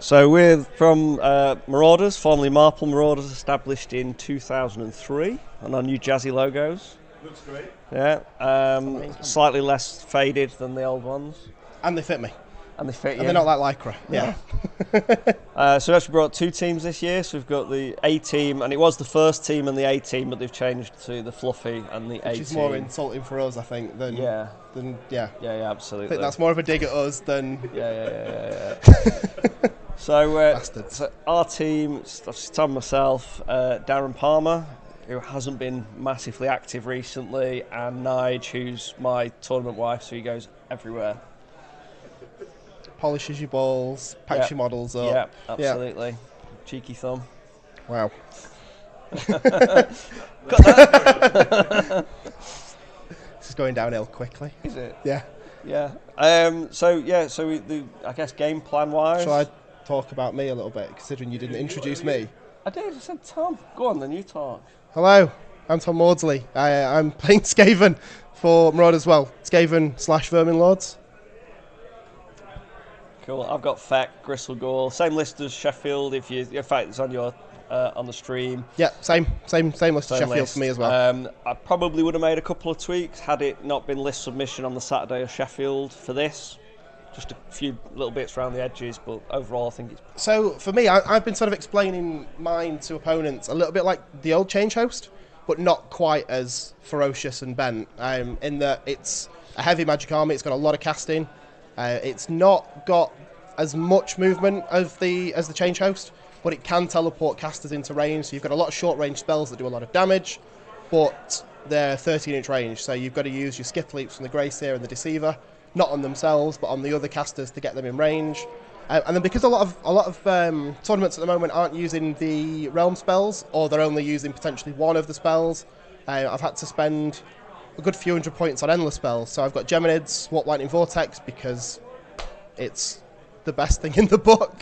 So we're from Marauders, formerly Marple Marauders, established in 2003, and our new jazzy logos. Looks great. Yeah, slightly less faded than the old ones. And they fit me. And they fit you. And they're not like Lycra. Yeah. So we actually brought two teams this year. So we've got the A team, and it was the first team and the A team, but they've changed to the Fluffy and the A team. Which is more insulting for us, I think, than... Yeah. Yeah, absolutely. I think that's more of a dig at us than... Yeah. So our team, it's Tom, myself, Darren Palmer, who hasn't been massively active recently, and Nige, who's my tournament wife, so he goes everywhere. Polishes your balls, packs your models up. Yeah, absolutely. Cheeky thumb. Wow. Got that? This is going downhill quickly. Is it? Yeah. Yeah. So I guess game plan wise. Shall I talk about me a little bit, considering you didn't introduce me? I did. I said Tom. Go on, then you talk. Hello, I'm Tom Maudsley. I'm playing Skaven for Marauders as well. Skaven/Vermin Lords. Cool. I've got Feck, Gristlegore, same list as Sheffield. In fact, it's on your on the stream. Yeah, same list as Sheffield list. For me as well. I probably would have made a couple of tweaks had it not been list submission on the Saturday of Sheffield for this. Just a few little bits around the edges, but overall I think it's... So for me, I've been sort of explaining mine to opponents a little bit like the old Change Host, but not quite as ferocious and bent. In that it's a heavy magic army, it's got a lot of casting. It's not got as much movement as the Change Host, but it can teleport casters into range. So you've got a lot of short range spells that do a lot of damage, but they're 13-inch range. So you've got to use your Skiff Leaps from the Greyseer and the Deceiver, not on themselves, but on the other casters to get them in range. And then because a lot of tournaments at the moment aren't using the realm spells, or they're only using potentially one of the spells, I've had to spend a good few hundred points on endless spells. So I've got Geminids, Warp Lightning Vortex, because it's the best thing in the book.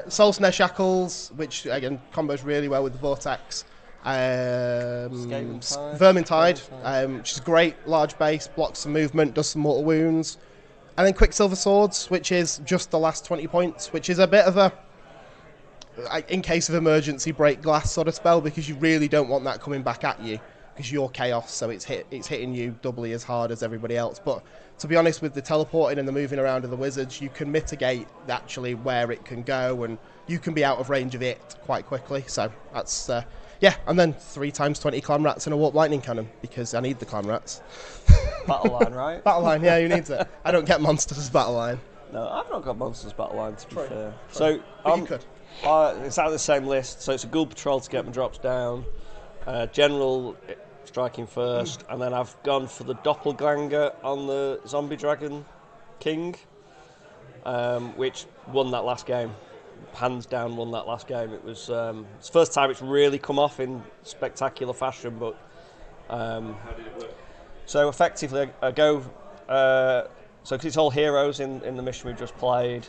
Soul Snare Shackles, which again combos really well with the Vortex. Vermintide, which is great, large base, blocks some movement, does some mortal wounds. And then Quicksilver Swords, which is just the last 20 points, which is a bit of a, in case of emergency, break glass sort of spell, because you really don't want that coming back at you, because you're chaos, so it's hitting you doubly as hard as everybody else. But to be honest, with the teleporting and the moving around of the wizards, you can mitigate actually where it can go, and you can be out of range of it quite quickly. So that's and then 3 times 20 clan rats and a warp lightning cannon, because I need the clan rats. Battle line, right? Battle line, yeah, who needs it? I don't get monsters as battle line. No, I've not got monsters battle line, to be fair. So you could. It's out of the same list, so it's a Ghoul Patrol to get my drops down, General striking first, and then I've gone for the Doppelganger on the Zombie Dragon King, which won that last game. Hands down won that last game. It was it's the first time it's really come off in spectacular fashion, but how did it work? So effectively I go so because it's all heroes in the mission we've just played,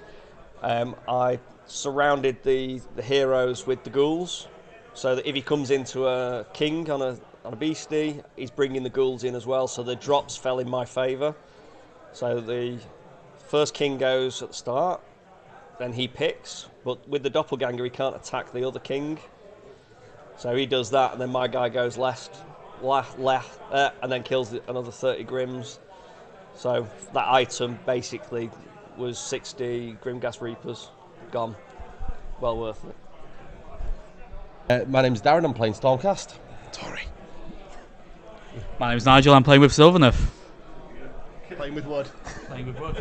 I surrounded the heroes with the ghouls, so that if he comes into a king on a beastie, he's bringing the ghouls in as well, so the drops fell in my favour. So the first king goes at the start, then he picks, but with the doppelganger he can't attack the other king, so he does that, and then my guy goes left, and then kills another 30 Grims. So that item basically was 60 Grimghast Reapers gone. Well worth it. My name's Darren, I'm playing Stormcast. Tory. My name's Nigel, I'm playing with Sylvaneth. Playing with wood. Playing with wood.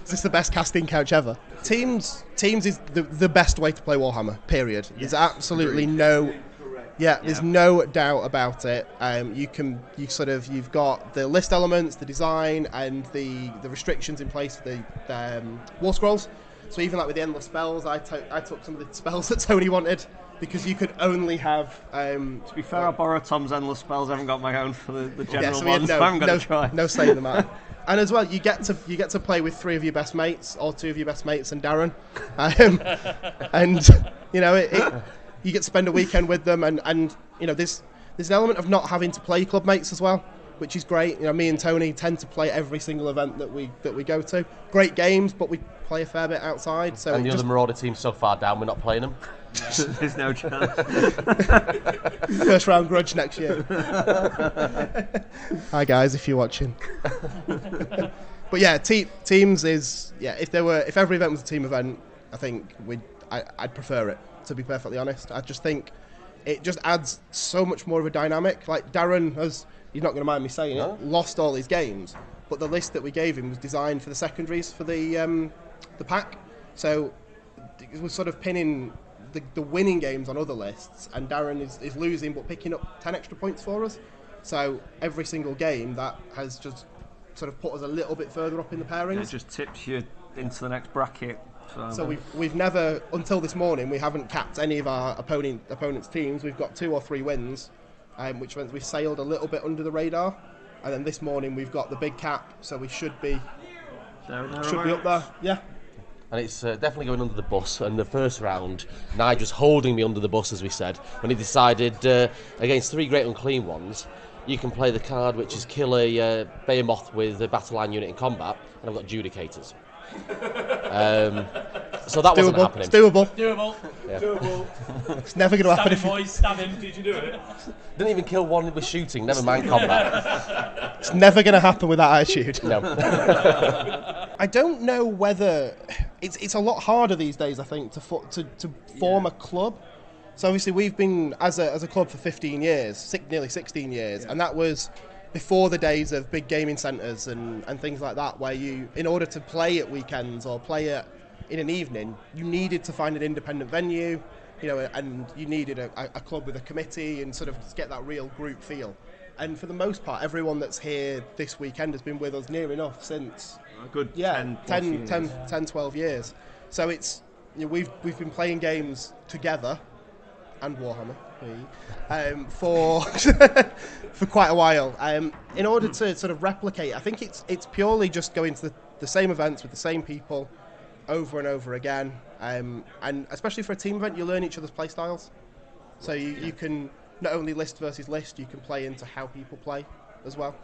Is this the best casting couch ever? Teams is the best way to play Warhammer, period. Yes. There's absolutely there's no doubt about it. You've got the list elements, the design, and the restrictions in place for the War Scrolls. So even like with the endless spells, I took some of the spells that Tony wanted, because you could only have... to be fair, I borrowed Tom's endless spells. I haven't got my own for the general so ones, so I'm going to try. No say in the matter. And as well, you get to play with 3 of your best mates, or 2 of your best mates and Darren, and you know you get to spend a weekend with them, and you know there's an element of not having to play club mates as well. which is great. You know, me and Tony tend to play every single event that we go to. Great games, but we play a fair bit outside. So And the other Marauder team's so far down, we're not playing them. There's no chance. first round grudge next year. Hi guys, if you're watching. But yeah, teams is if every event was a team event, I think I'd prefer it, to be perfectly honest. I just think it just adds so much more of a dynamic. Like Darren has, he's not going to mind me saying it, lost all his games, but the list that we gave him was designed for the secondaries for the pack. So it was sort of pinning the winning games on other lists, and Darren is losing but picking up 10 extra points for us. So every single game that has just sort of put us a little bit further up in the pairings. It just tips you into the next bracket. So we've never, until this morning, we haven't capped any of our opponents' teams. We've got 2 or 3 wins, which means we've sailed a little bit under the radar. And then this morning we've got the big cap, so we should be up there. Yeah. And it's definitely going under the bus. And the first round, Nigel was holding me under the bus, as we said, when he decided against 3 great unclean ones, you can play the card which is kill a behemoth with a battle line unit in combat, and I've got adjudicators. So that wasn't happening. It's doable. Yeah. It's never going to happen. Stab him. Did you do it? Didn't even kill one with shooting, never mind combat. It's never going to happen with that attitude. No. I don't know whether it's a lot harder these days, I think, to form a club. So obviously we've been as a club for 15 years, nearly 16 years, and that was before the days of big gaming centres and things like that, where you, in order to play at weekends or play it in an evening, you needed to find an independent venue, you know, and you needed a club with a committee and sort of get that real group feel. And for the most part, everyone that's here this weekend has been with us near enough since a good 10, 12 years. So it's, you know, we've been playing games together and Warhammer for for quite a while. In order to sort of replicate, I think it's purely just going to the same events with the same people over and over again. And especially for a team event, you learn each other's play styles. So you can not only list versus list, you can play into how people play as well.